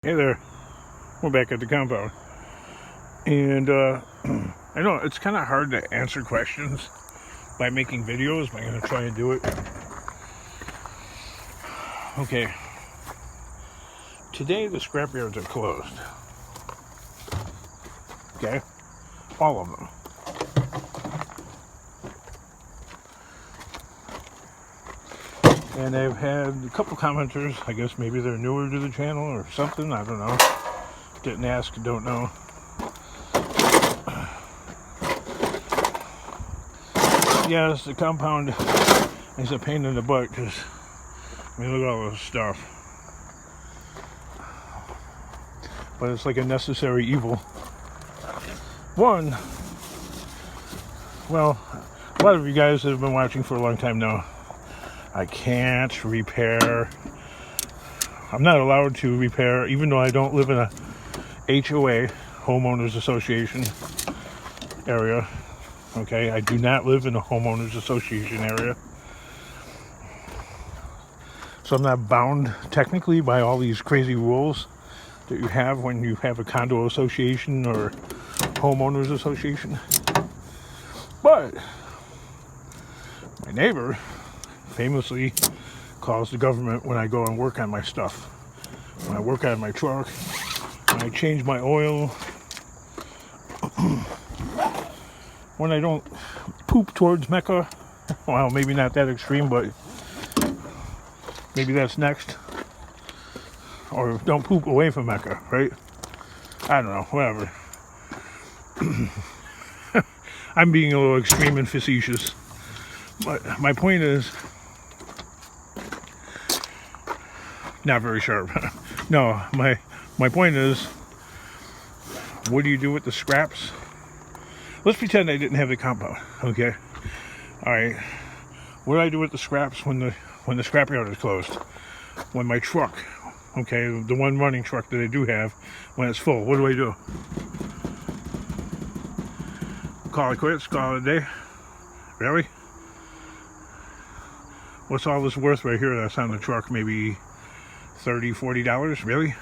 Hey there, we're back at the compound. And I know it's kind of hard to answer questions by making videos, but I'm going to try and do it. Okay, today the scrapyards are closed. Okay, all of them. And I've had a couple commenters, I guess maybe they're newer to the channel or something, I don't know. Didn't ask, don't know. Yes, the compound is a pain in the butt because, I mean, look at all this stuff. But it's like a necessary evil. One, well, a lot of you guys that have been watching for a long time know I can't repair. I'm not allowed to repair, even though I don't live in a HOA, homeowners association area. Okay, I do not live in a homeowners association area. So I'm not bound technically by all these crazy rules that you have when you have a condo association or homeowners association. But my neighbor famously calls the government when I go and work on my stuff. When I work on my truck, when I change my oil, when I don't poop towards Mecca. Well, maybe not that extreme, but maybe that's next. Or don't poop away from Mecca, right? I don't know, whatever. I'm being a little extreme and facetious. But my point is, not very sharp. No, my point is, what do you do with the scraps? Let's pretend I didn't have the compound, okay? All right. What do I do with the scraps when the scrapyard is closed? When my truck, okay, the one running truck that I do have, when it's full, what do I do? Call it quits, call it a day? Really? What's all this worth right here that's on the truck? Maybe $30, $40? Really?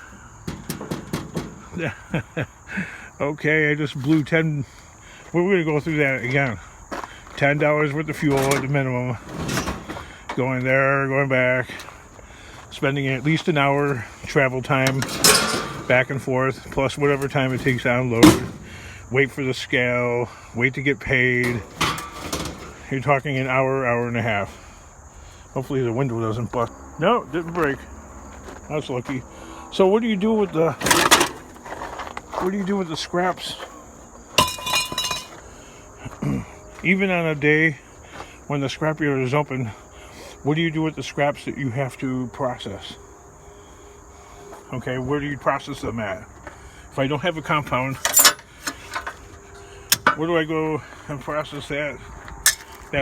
Okay, I just blew 10. We're going to go through that again. $10 worth of fuel at the minimum. Going there, going back. Spending at least an hour travel time back and forth, plus whatever time it takes to unload. Wait for the scale. Wait to get paid. You're talking an hour, hour and a half. Hopefully the window doesn't bust. No, didn't break. I was lucky. So what do you do with the scraps? Even on a day when the scrapyard is open, what do you do with the scraps that you have to process? Okay, where do you process them at? If I don't have a compound, where do I go and process that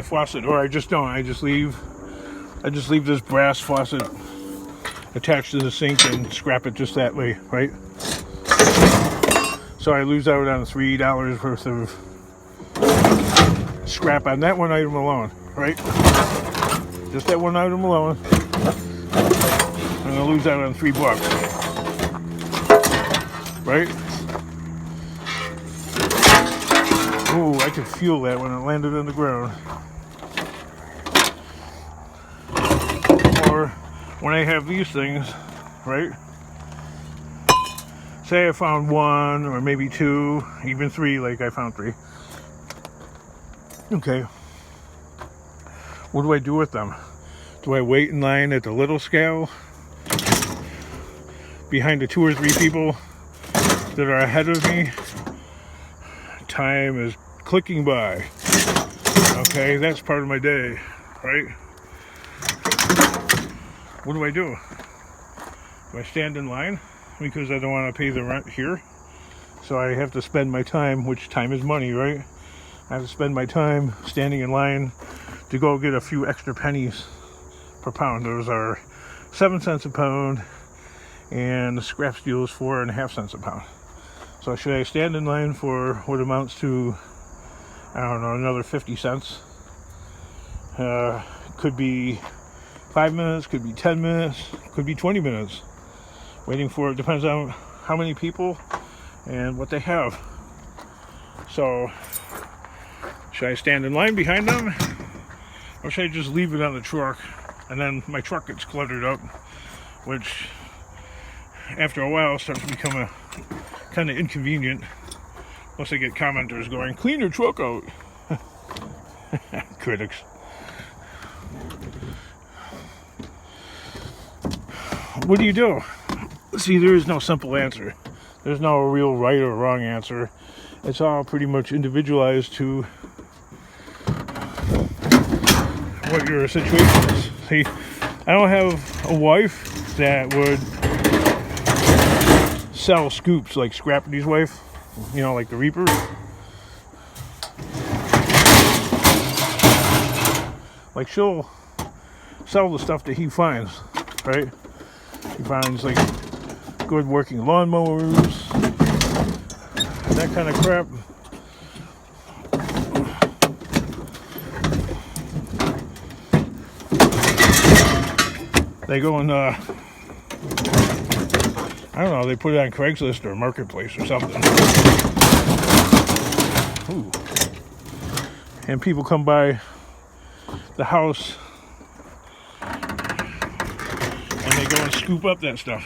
faucet? Or I just don't. I just leave this brass faucet attached to the sink and scrap it just that way, right? So I lose out on $3 worth of scrap on that one item alone, right? Just that one item alone. I'm gonna lose out on $3, right? Ooh, I could feel that when it landed on the ground. Or when I have these things, right? Say I found one, or maybe two, even three, like I found 3. Okay. What do I do with them? Do I wait in line at the little scale behind the 2 or 3 people that are ahead of me? Time is clicking by. Okay, that's part of my day, right? What do? Do I stand in line because I don't want to pay the rent here? So I have to spend my time, which time is money, right? I have to spend my time standing in line to go get a few extra pennies per pound. Those are 7 cents a pound, and the scrap steel is 4.5 cents a pound. So should I stand in line for what amounts to, I don't know, another 50 cents? Could be 5 minutes, could be 10 minutes, could be 20 minutes. waiting for it. Depends on how many people and what they have. So, should I stand in line behind them? Or should I just leave it on the truck? And then my truck gets cluttered up, which after a while starts to become kind of inconvenient. Plus I get commenters going, clean your truck out. Critics. What do you do? See, there is no simple answer. There's no real right or wrong answer. It's all pretty much individualized to what your situation is. See, I don't have a wife that would sell scoops like Scrappy's wife, you know, like the Reaper. Like, she'll sell the stuff that he finds, right? He finds like good working lawnmowers, that kind of crap. They go and I don't know, they put it on Craigslist or Marketplace or something. Ooh. And people come by the house and they go and scoop up that stuff.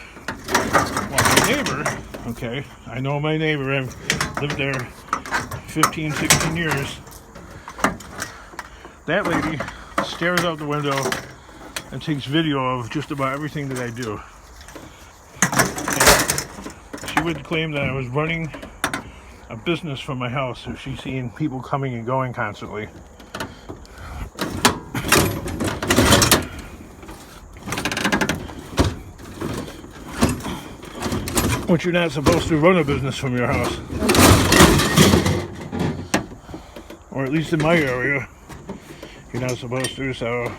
Well, my neighbor, okay, I know my neighbor, I've lived there 15, 16 years. That lady stares out the window and takes video of just about everything that I do. And she would claim that I was running a business from my house if she's seeing people coming and going constantly. Which you're not supposed to run a business from your house. Or at least in my area, you're not supposed to, so.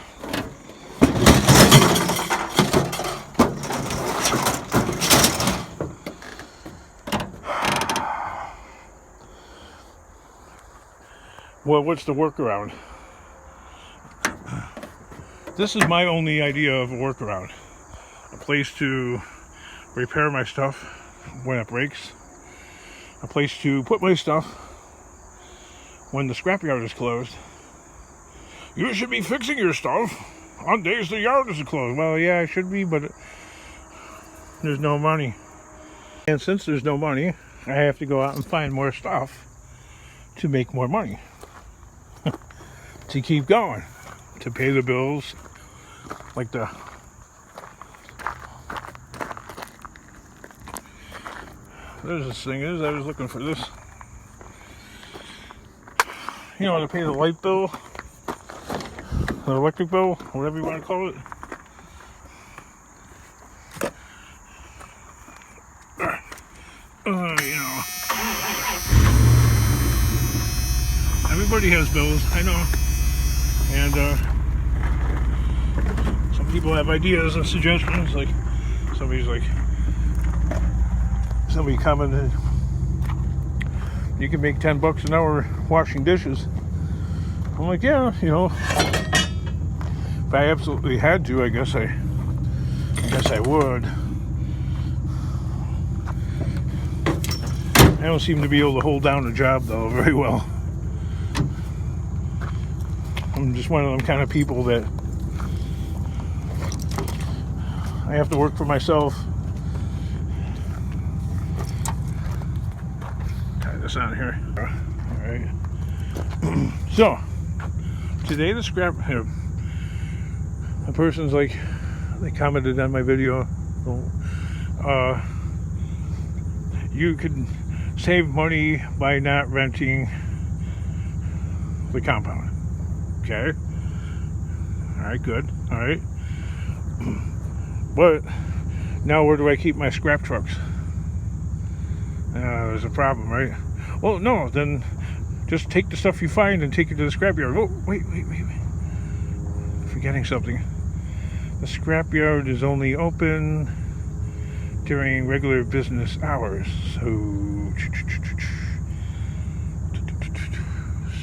Well, what's the workaround? This is my only idea of a workaround. A place to repair my stuff when it breaks. A place to put my stuff when the scrapyard is closed. You should be fixing your stuff on days the yard is closed. Well, yeah, I should be, but there's no money. And since there's no money, I have to go out and find more stuff to make more money. To keep going. To pay the bills. Like the... There's this thing is, I was looking for this. You know, to pay the light bill, the electric bill, whatever you want to call it. You know, everybody has bills, I know, and some people have ideas and suggestions. Like somebody commented, you can make $10 an hour washing dishes. I'm like, yeah, you know, if I absolutely had to, I guess I would. I don't seem to be able to hold down a job though very well. I'm just one of them kind of people that I have to work for myself. Tie this on here. All right. So today the scrap, a person's like, they commented on my video, you could save money by not renting the compound. Okay. All right, good. All right. But now where do I keep my scrap trucks? There's a problem, right? Well, no, then just take the stuff you find and take it to the scrapyard. Oh, wait. Forgetting something. The scrapyard is only open during regular business hours. So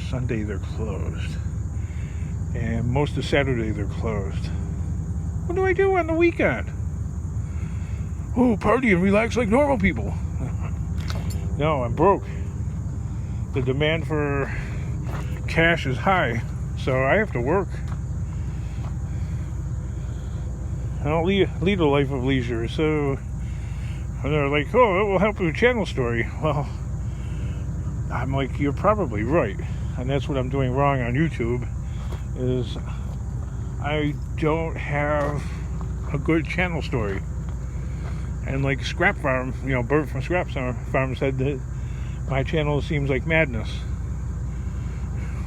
Sunday they're closed. And most of Saturday they're closed. What do I do on the weekend? oh, party and relax like normal people. No, I'm broke. The demand for cash is high, so I have to work. I don't lead a life of leisure, so they're like, oh, it will help with a channel story. Well, I'm like, you're probably right, and that's what I'm doing wrong on YouTube, is I don't have a good channel story. And like Scrap Farm, Bert from Scrap Farm said that my channel seems like madness.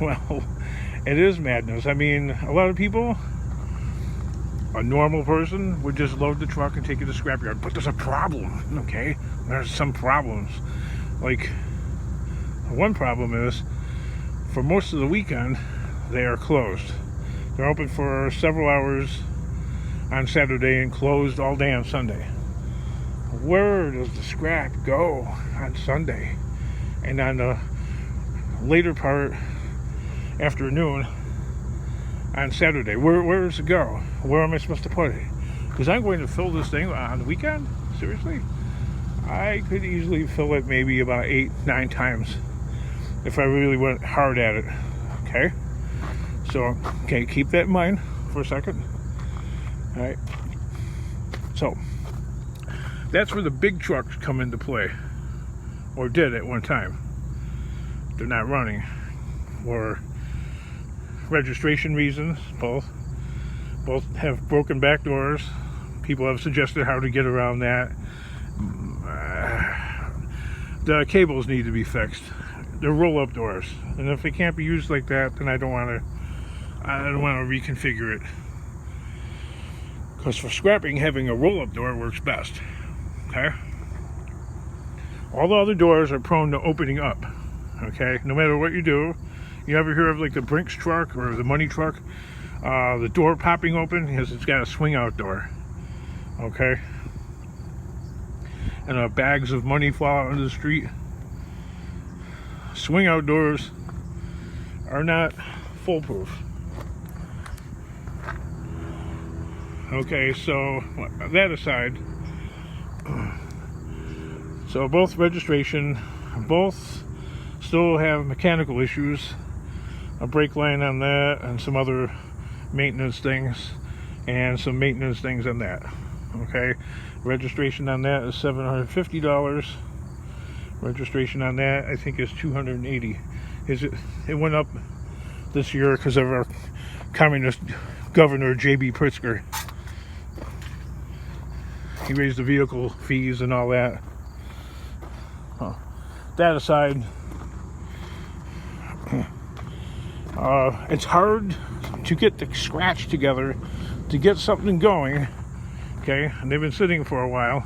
Well, it is madness. I mean, a lot of people, a normal person would just load the truck and take it to the scrapyard. But there's a problem, okay? There's some problems. Like, one problem is, for most of the weekend, they are closed. They're open for several hours on Saturday and closed all day on Sunday. Where does the scrap go on Sunday? And on the later part, afternoon, on Saturday, where does it go? Where am I supposed to put it? Because I'm going to fill this thing on the weekend? Seriously? I could easily fill it maybe about 8-9 times if I really went hard at it. Okay? So, okay, keep that in mind for a second. Alright. So, that's where the big trucks come into play. Or did at one time. They're not running. For registration reasons, both have broken back doors. People have suggested how to get around that. The cables need to be fixed. They're roll-up doors, and if they can't be used like that, then I don't want to reconfigure it. Because for scrapping, having a roll-up door works best. Okay. All the other doors are prone to opening up. Okay, no matter what you do. You ever hear of like the Brinks truck or the money truck? The door popping open because it's got a swing out door. Okay? And bags of money fall out into the street. Swing out doors are not foolproof. Okay, so that aside, so both registration, both still have mechanical issues. A brake line on that, and some other maintenance things, and some maintenance things on that. Okay, registration on that is $750. Registration on that, I think, is $280. It went up this year because of our communist governor J.B. Pritzker. He raised the vehicle fees and all that. That aside, it's hard to get the scratch together to get something going. Okay, and they've been sitting for a while.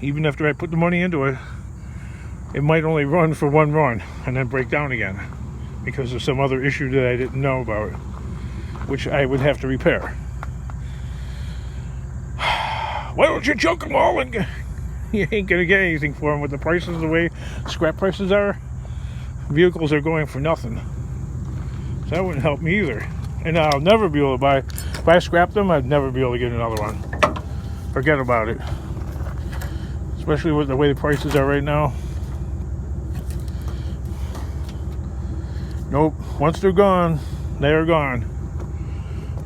Even after I put the money into it, it might only run for one run and then break down again because of some other issue that I didn't know about, which I would have to repair. Why don't you junk them all and you ain't gonna get anything for them with the prices the way scrap prices are. Vehicles are going for nothing, so that wouldn't help me either. And I'll never be able to buy. If I scrap them, I'd never be able to get another one. Forget about it. Especially with the way the prices are right now. Nope. Once they're gone, they're gone.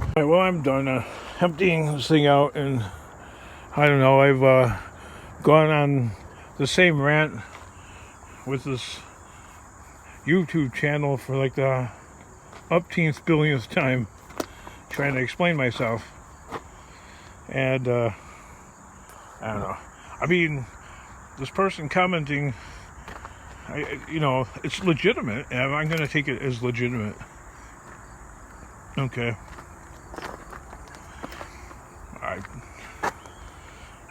All right, well, I'm done emptying this thing out, and I don't know. I've gone on the same rant with this YouTube channel for like the upteenth billionth time, trying to explain myself. And I don't know. I mean, this person commenting, it's legitimate, and I'm going to take it as legitimate. Okay.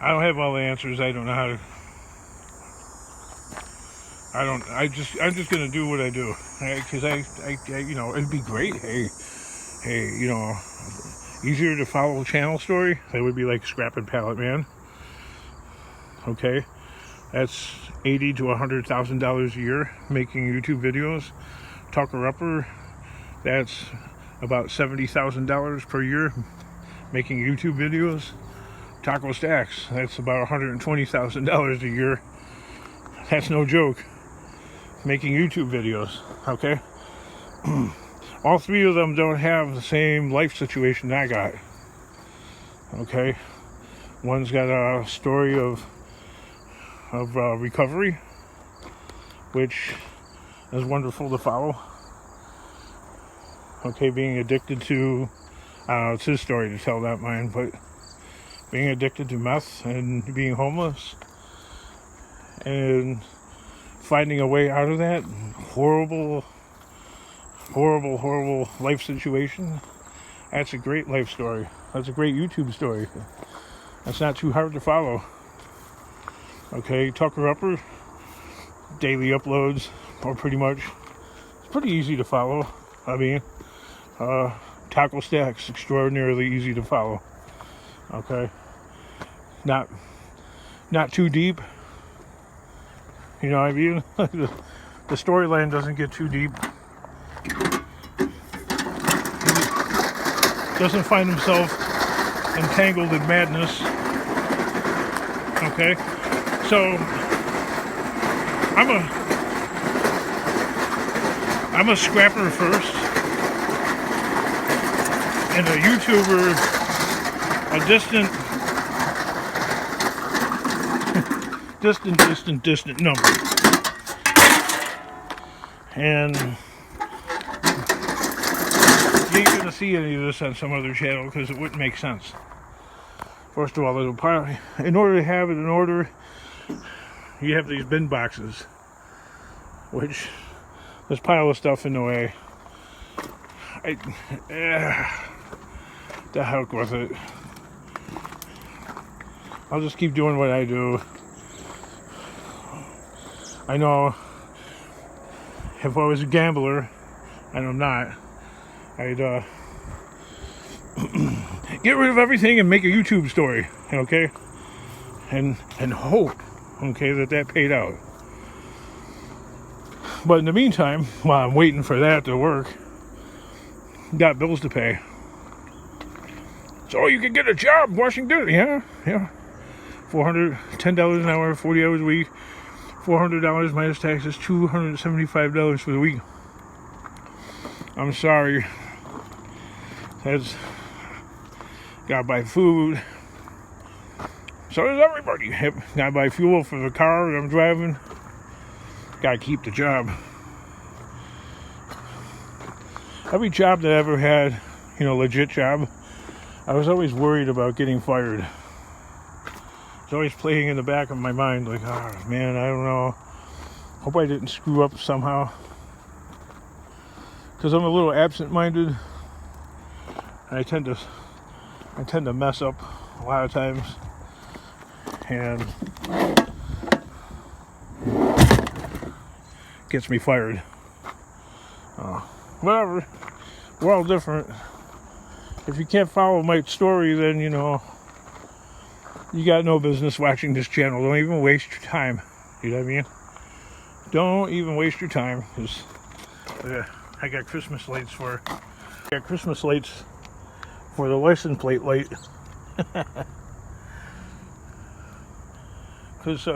I don't have all the answers. I don't know how to. I'm just gonna do what I do, because it'd be great. Hey, easier to follow a channel story. That would be like Scrap and Pallet Man. Okay, that's $80,000 to $100,000 a year making YouTube videos. Tucker Upper, that's about $70,000 per year making YouTube videos. Taco Stacks. That's about $120,000 a year. That's no joke. Making YouTube videos, okay? All three of them don't have the same life situation I got, okay? One's got a story of recovery, which is wonderful to follow. Okay, being addicted to, it's his story to tell, not mine, but being addicted to meth and being homeless and finding a way out of that horrible life situation. That's a great life story. That's a great YouTube story. That's not too hard to follow. Okay, Tucker Upper, daily uploads, or pretty much. It's pretty easy to follow. I mean, Taco Stacks, extraordinarily easy to follow. Okay, not too deep. You know what I mean? the storyline doesn't get too deep. He doesn't find himself entangled in madness. Okay, so I'm a scrapper first, and a YouTuber, a distant number. And you ain't gonna see any of this on some other channel because it wouldn't make sense. First of all, there's a pile. In order to have it in order, you have these bin boxes, which there's a pile of stuff in the way. The heck with it. I'll just keep doing what I do. I know if I was a gambler, and I'm not, I'd get rid of everything and make a YouTube story, okay? And hope, okay, that paid out. But in the meantime, while I'm waiting for that to work, got bills to pay. So you can get a job washing dishes, yeah. $10 an hour, 40 hours a week, $400 minus taxes, $275 for the week. I'm sorry. That's gotta buy food. So does everybody. Yep. Gotta buy fuel for the car that I'm driving. Gotta keep the job. Every job that I ever had, legit job, I was always worried about getting fired. It's always playing in the back of my mind, like, oh man, I don't know. Hope I didn't screw up somehow. Because I'm a little absent-minded. And I tend to mess up a lot of times. And gets me fired. Whatever. We're all different. If you can't follow my story, then, you got no business watching this channel. Don't even waste your time. You know what I mean? Don't even waste your time. Because I got Christmas lights for the license plate light. Because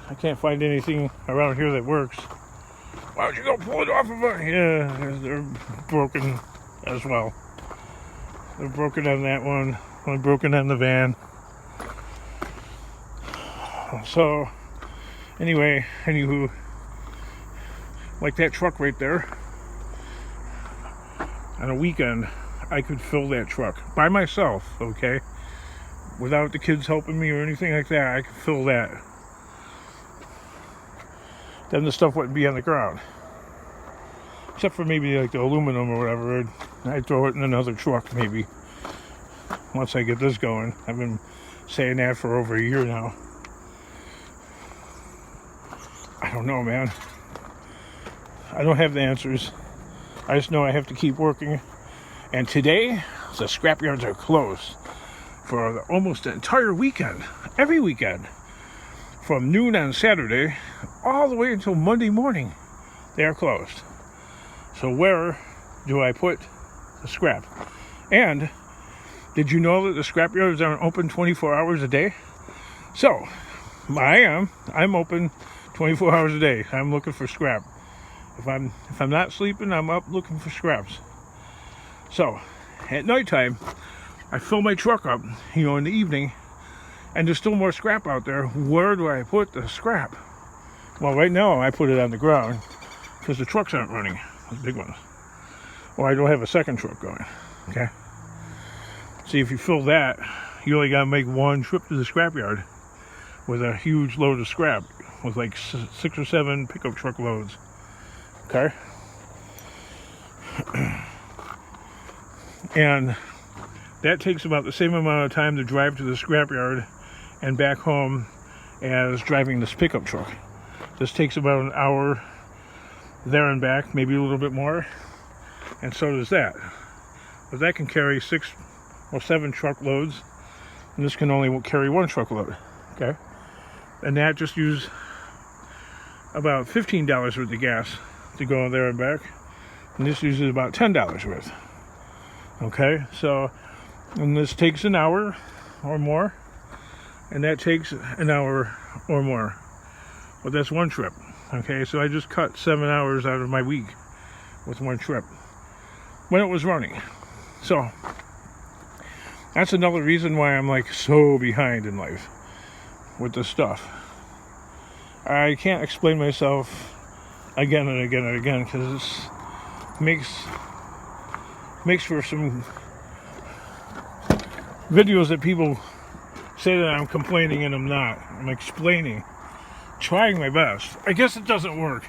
I can't find anything around here that works. Why don't you go pull it off of it? Yeah, they're broken as well. They're broken on that one broken on the van. So, anywho, like that truck right there, on a weekend, I could fill that truck by myself, okay? Without the kids helping me or anything like that, I could fill that. Then the stuff wouldn't be on the ground. Except for maybe like the aluminum or whatever. I'd throw it in another truck maybe. Once I get this going. I've been saying that for over a year now. I don't know, man. I don't have the answers. I just know I have to keep working. And today, the scrapyards are closed for almost the entire weekend. Every weekend. From noon on Saturday all the way until Monday morning. They are closed. So where do I put the scrap? And Did you know that the scrap yards aren't open 24 hours a day? So, I'm open 24 hours a day. I'm looking for scrap. If I'm not sleeping, I'm up looking for scraps. So, at nighttime, I fill my truck up, in the evening, and there's still more scrap out there. Where do I put the scrap? Well, right now, I put it on the ground because the trucks aren't running, the big ones. Or I don't have a second truck going, okay? See, if you fill that, you only got to make one trip to the scrapyard with a huge load of scrap, with like 6 or 7 pickup truck loads, okay? And that takes about the same amount of time to drive to the scrapyard and back home as driving this pickup truck. This takes about an hour there and back, maybe a little bit more, and so does that. But that can carry 6 or 7 truckloads, and this can only carry 1 truckload, okay? And that just used about $15 worth of gas to go there and back, and this uses about $10 worth, okay? So, and this takes an hour or more, and that takes an hour or more, but that's 1 trip, okay? So I just cut 7 hours out of my week with 1 trip when it was running. So that's another reason why I'm like so behind in life with this stuff. I can't explain myself again and again and again because it makes for some videos that people say that I'm complaining, and I'm not. I'm explaining, trying my best. I guess it doesn't work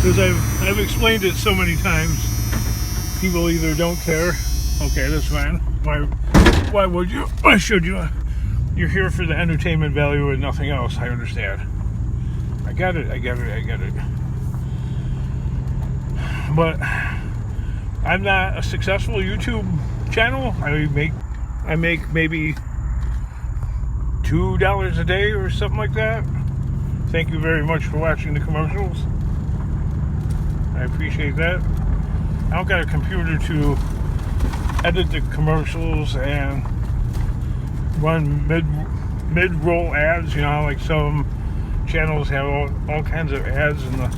because I've explained it so many times. People either don't care. Okay, that's fine. Why would you? Why should you? You're here for the entertainment value and nothing else. I understand. I get it. But I'm not a successful YouTube channel. I make maybe $2 a day or something like that. Thank you very much for watching the commercials. I appreciate that. I don't got a computer to edit the commercials and run mid-roll ads, like some channels have all kinds of ads in the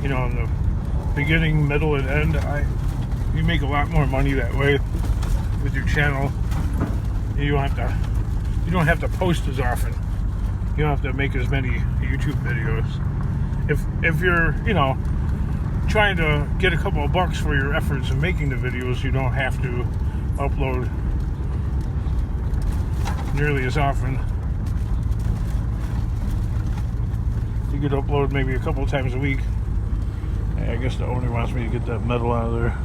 in the beginning, middle, and end. You make a lot more money that way with your channel. You don't have to post as often. You don't have to make as many YouTube videos. If you're trying to get a couple of bucks for your efforts in making the videos, you don't have to upload nearly as often. You could upload maybe a couple times a week. I guess the owner wants me to get that metal out of there.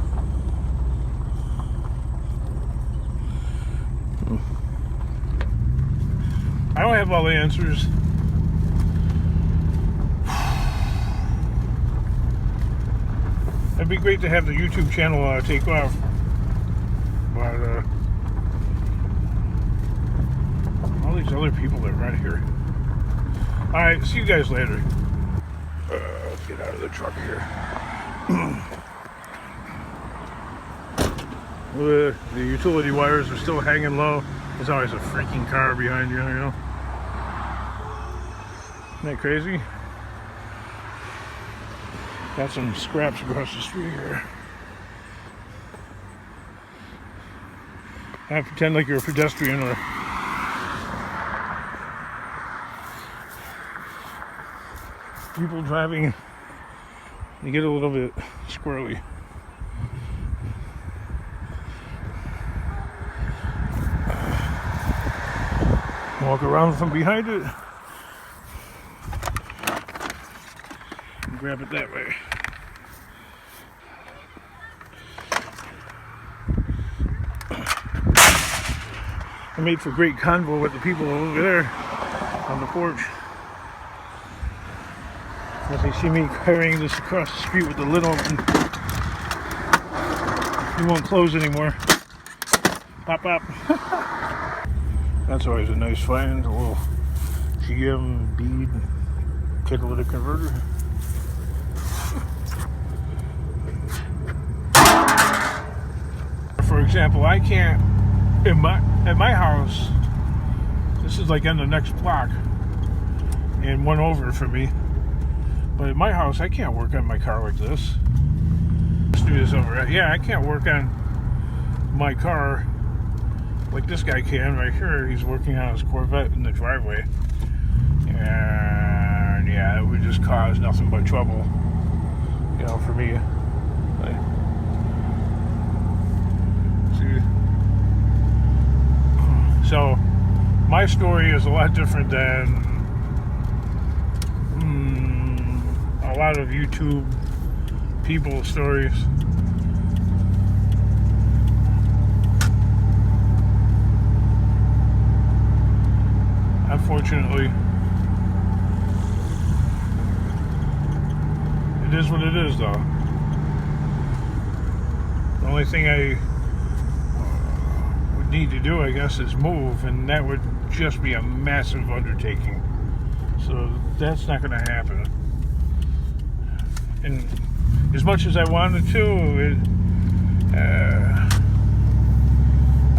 I don't have all the answers. It'd be great to have the YouTube channel take off, but all these other people that run here. Alright, see you guys later. Let's get out of the truck here. The utility wires are still hanging low. There's always a freaking car behind you, Isn't that crazy? Got some scraps across the street here. I pretend like you're a pedestrian or people driving. You get a little bit squirrely. Walk around from behind it. And grab it that way. I made for great convo with the people over there on the porch. As they see me carrying this across the street with the lid open. It won't close anymore. Pop, pop. That's always a nice find, a little GM bead catalytic converter. example, I can't at my house. This is like on the next block and one over for me. But at my house, I can't work on my car like this. Let's do this over. Yeah, I can't work on my car like this guy can right here. He's working on his Corvette in the driveway. And yeah, it would just cause nothing but trouble, you know, for me. See? So, my story is a lot different than a lot of YouTube people's stories. Unfortunately, it is what it is, though. The only thing I would need to do, I guess, is move, and that would just be a massive undertaking. So that's not going to happen. And as much as I wanted to,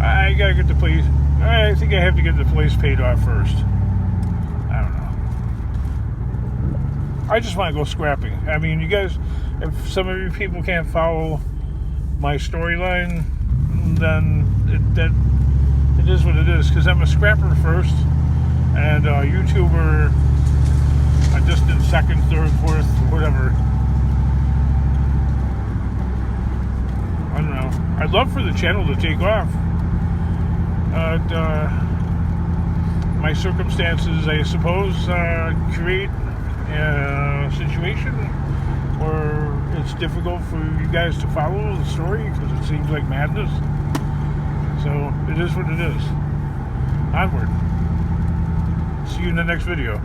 I gotta get the place. I think I have to get the place paid off first. I don't know. I just want to go scrapping. I mean, you guys, if some of you people can't follow my storyline, then it is what it is. Because I'm a scrapper first, and a YouTuber, a distant second, third, fourth, whatever. I don't know. I'd love for the channel to take off. My circumstances, I suppose, create a situation where it's difficult for you guys to follow the story because it seems like madness. So it is what it is. Onward. See you in the next video.